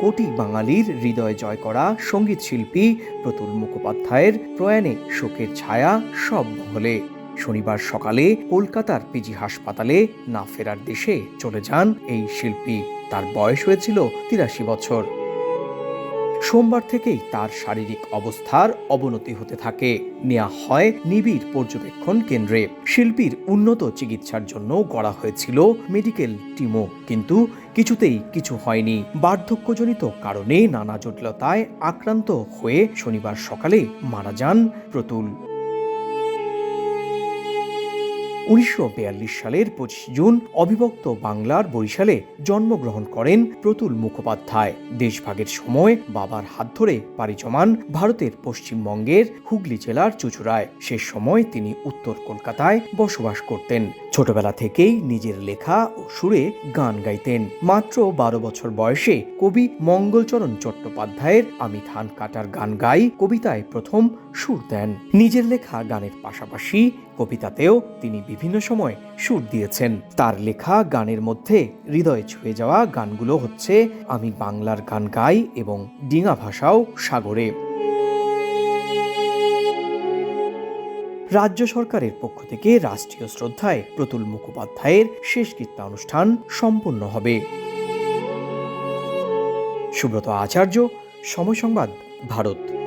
কোটি বাঙালির হৃদয় জয় করা সঙ্গীত শিল্পী প্রতুল মুখোপাধ্যায়ের প্রয়াণে শোকের ছায়া সব মহলে। শনিবার সকালে কলকাতার পিজি হাসপাতালে না ফেরার দেশে চলে যান এই শিল্পী। তার বয়স হয়েছিল ৮৩ বছর। সোমবার থেকেই তার শারীরিক অবস্থার অবনতি হতে থাকে। নেওয়া হয় নিবিড় পর্যবেক্ষণ কেন্দ্রে। শিল্পীর উন্নত চিকিৎসার জন্য গড়া হয়েছিল মেডিকেল টিমও, কিন্তু কিছুতেই কিছু হয়নি। বার্ধক্যজনিত কারণে নানা জটিলতায় আক্রান্ত হয়ে শনিবার সকালে মারা যান প্রতুল। ১৯৪২ সালের ২৫ জুন অবিভক্ত বাংলার বরিশালে জন্মগ্রহণ করেন প্রতুল মুখোপাধ্যায়। দেশভাগের সময় বাবার হাত ধরে পাড়ি জমান ভারতের পশ্চিমবঙ্গের হুগলি জেলার চুঁচুড়ায়। সে সময় তিনি উত্তর কলকাতায় বসবাস করতেন। ছোটবেলা থেকেই নিজের লেখা ও সুরে গান গাইতেন। মাত্র ১২ বছর বয়সে কবি মঙ্গলচরণ চট্টোপাধ্যায়ের আমি ধান কাটার গান গাই কবিতায় প্রথম সুর দেন। নিজের লেখা গানের পাশাপাশি কবিতাতেও তিনি বিভিন্ন সময় সুর দিয়েছেন। তার লেখা গানের মধ্যে হৃদয়ে ছুঁয়ে যাওয়া গানগুলো হচ্ছে আমি বাংলার গান গাই এবং ডিঙা ভাষাও সাগরে। রাজ্য সরকারের পক্ষ থেকে রাষ্ট্রীয় শ্রদ্ধায় প্রতুল মুখোপাধ্যায়ের শেষকৃত্য অনুষ্ঠান সম্পন্ন হবে। সুব্রত আচার্য, সময় সংবাদ, ভারত।